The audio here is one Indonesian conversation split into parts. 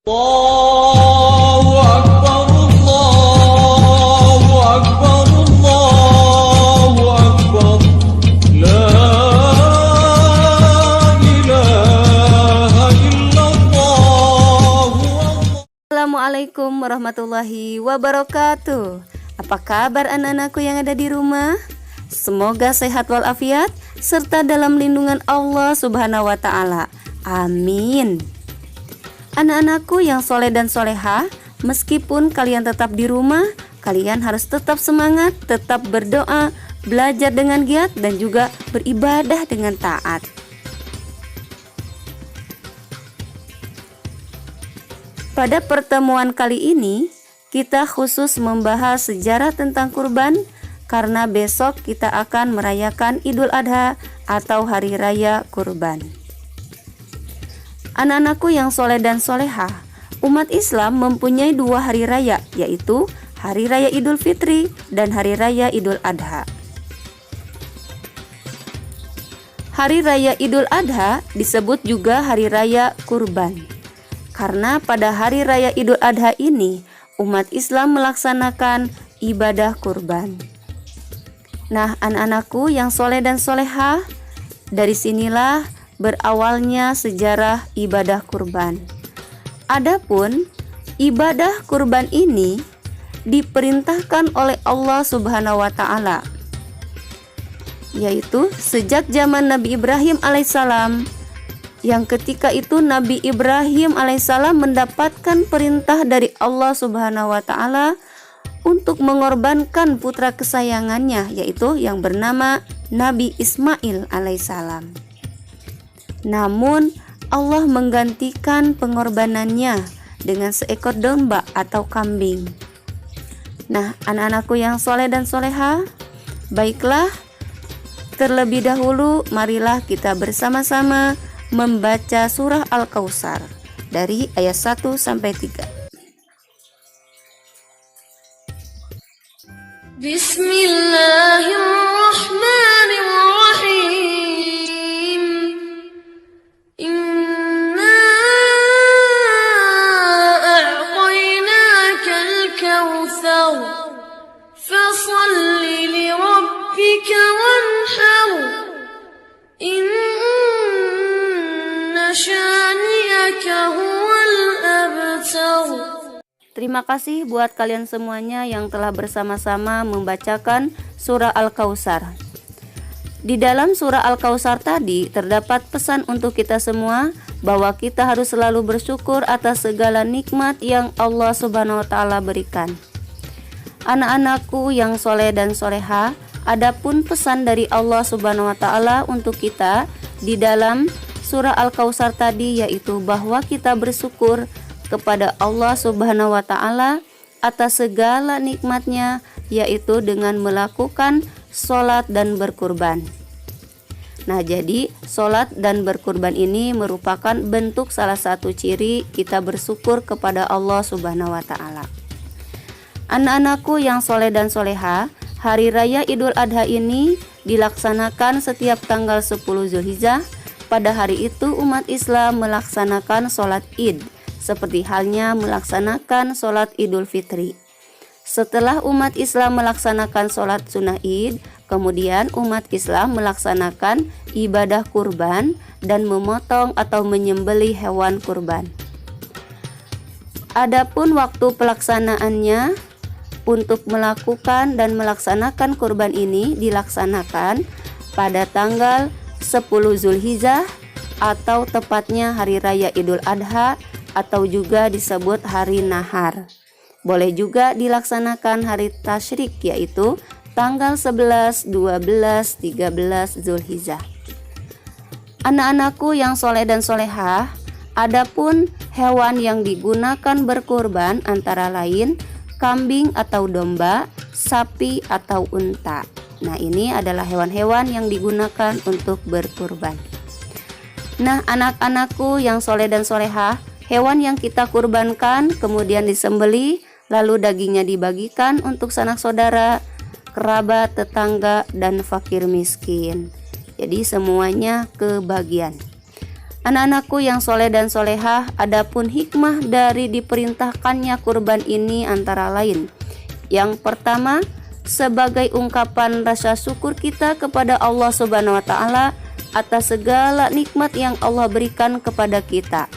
Allahu Akbar, Allahu Akbar, Allahu Akbar. La ilaha illallah. Assalamualaikum warahmatullahi wabarakatuh. Apa kabar anak-anakku yang ada di rumah? Semoga sehat walafiat serta dalam lindungan Allah Subhanahu wa Ta'ala. Amin. Anak-anakku yang soleh dan solehah, meskipun kalian tetap di rumah, kalian harus tetap semangat, tetap berdoa, belajar dengan giat, dan juga beribadah dengan taat. Pada pertemuan kali ini, kita khusus membahas sejarah tentang kurban, karena besok kita akan merayakan Idul Adha atau Hari Raya Kurban. Anak-anakku yang soleh dan solehah, umat Islam mempunyai dua hari raya, yaitu Hari Raya Idul Fitri dan Hari Raya Idul Adha. Hari Raya Idul Adha disebut juga Hari Raya Kurban, karena pada Hari Raya Idul Adha ini umat Islam melaksanakan ibadah kurban. Nah, anak-anakku yang soleh dan solehah, dari sinilah berawalnya sejarah ibadah kurban. Adapun ibadah kurban ini diperintahkan oleh Allah Subhanahu wa Ta'ala, yaitu sejak zaman Nabi Ibrahim alaihissalam, yang ketika itu Nabi Ibrahim alaihissalam mendapatkan perintah dari Allah Subhanahu wa Ta'ala untuk mengorbankan putra kesayangannya, yaitu yang bernama Nabi Ismail alaihissalam. Namun Allah menggantikan pengorbanannya dengan seekor domba atau kambing. Nah, anak-anakku yang soleh dan solehah, baiklah, terlebih dahulu marilah kita bersama-sama membaca surah Al-Kautsar dari ayat 1 sampai 3. Bismillahirrahmanirrahim. Inna a'tainakal kautsar, fasalli li rabbika wanhar. Inna syani'aka huwal abtar. Terima kasih buat kalian semuanya yang telah bersama-sama membacakan surah Al-Kautsar. Di dalam surah Al-Kautsar tadi terdapat pesan untuk kita semua bahwa kita harus selalu bersyukur atas segala nikmat yang Allah Subhanahu wa Ta'ala berikan. Anak-anakku yang soleh dan solehah, adapun pesan dari Allah Subhanahu wa Ta'ala untuk kita di dalam surah Al-Kautsar tadi, yaitu bahwa kita bersyukur kepada Allah Subhanahu wa Ta'ala atas segala nikmatnya, yaitu dengan melakukan sholat dan berkurban. Nah, jadi sholat dan berkurban ini merupakan bentuk salah satu ciri kita bersyukur kepada Allah Subhanahu wa Ta'ala. Anak-anakku yang soleh dan solehah, Hari Raya Idul Adha ini dilaksanakan setiap tanggal 10 Zulhijjah. Pada hari itu umat Islam melaksanakan sholat Id, seperti halnya melaksanakan sholat Idul Fitri. Setelah umat Islam melaksanakan sholat sunnah Id, kemudian umat Islam melaksanakan ibadah kurban dan memotong atau menyembelih hewan kurban. Adapun waktu pelaksanaannya, untuk melakukan dan melaksanakan kurban ini dilaksanakan pada tanggal 10 Zulhijjah atau tepatnya Hari Raya Idul Adha, atau juga disebut Hari Nahar. Boleh juga dilaksanakan hari tasyrik, yaitu tanggal 11, 12, 13 Zulhijjah. Anak-anakku yang soleh dan solehah, adapun hewan yang digunakan berkurban antara lain kambing atau domba, sapi atau unta. Nah, ini adalah hewan-hewan yang digunakan untuk berkurban. Nah, anak-anakku yang soleh dan solehah, hewan yang kita kurbankan kemudian disembelih, lalu dagingnya dibagikan untuk sanak saudara, kerabat, tetangga, dan fakir miskin. Jadi semuanya kebagian. Anak-anakku yang soleh dan solehah, adapun hikmah dari diperintahkannya kurban ini antara lain. Yang pertama, sebagai ungkapan rasa syukur kita kepada Allah Subhanahu wa Ta'ala atas segala nikmat yang Allah berikan kepada kita.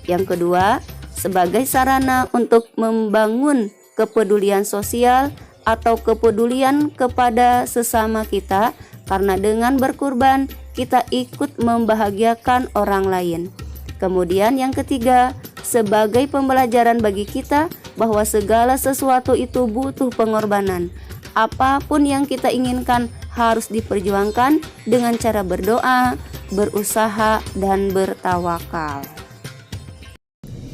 Yang kedua, sebagai sarana untuk membangun kepedulian sosial atau kepedulian kepada sesama kita, karena dengan berkurban kita ikut membahagiakan orang lain. Kemudian yang ketiga, sebagai pembelajaran bagi kita bahwa segala sesuatu itu butuh pengorbanan. Apapun yang kita inginkan harus diperjuangkan dengan cara berdoa, berusaha, dan bertawakal.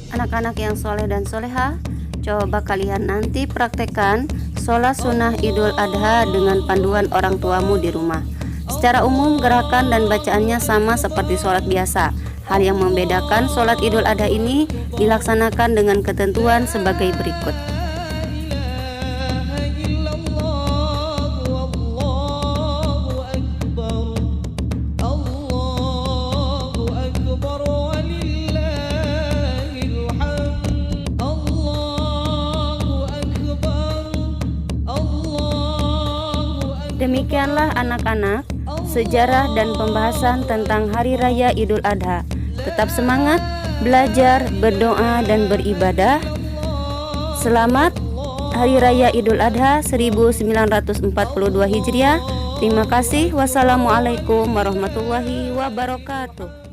Anak-anak yang soleh dan soleha, coba kalian nanti praktekkan sholat sunnah Idul Adha dengan panduan orang tuamu di rumah. Secara umum gerakan dan bacaannya sama seperti sholat biasa. Hal yang membedakan sholat Idul Adha ini dilaksanakan dengan ketentuan sebagai berikut. Demikianlah anak-anak, sejarah dan pembahasan tentang Hari Raya Idul Adha. Tetap semangat, belajar, berdoa, dan beribadah. Selamat Hari Raya Idul Adha 1942 Hijriah. Terima kasih. Wassalamualaikum warahmatullahi wabarakatuh.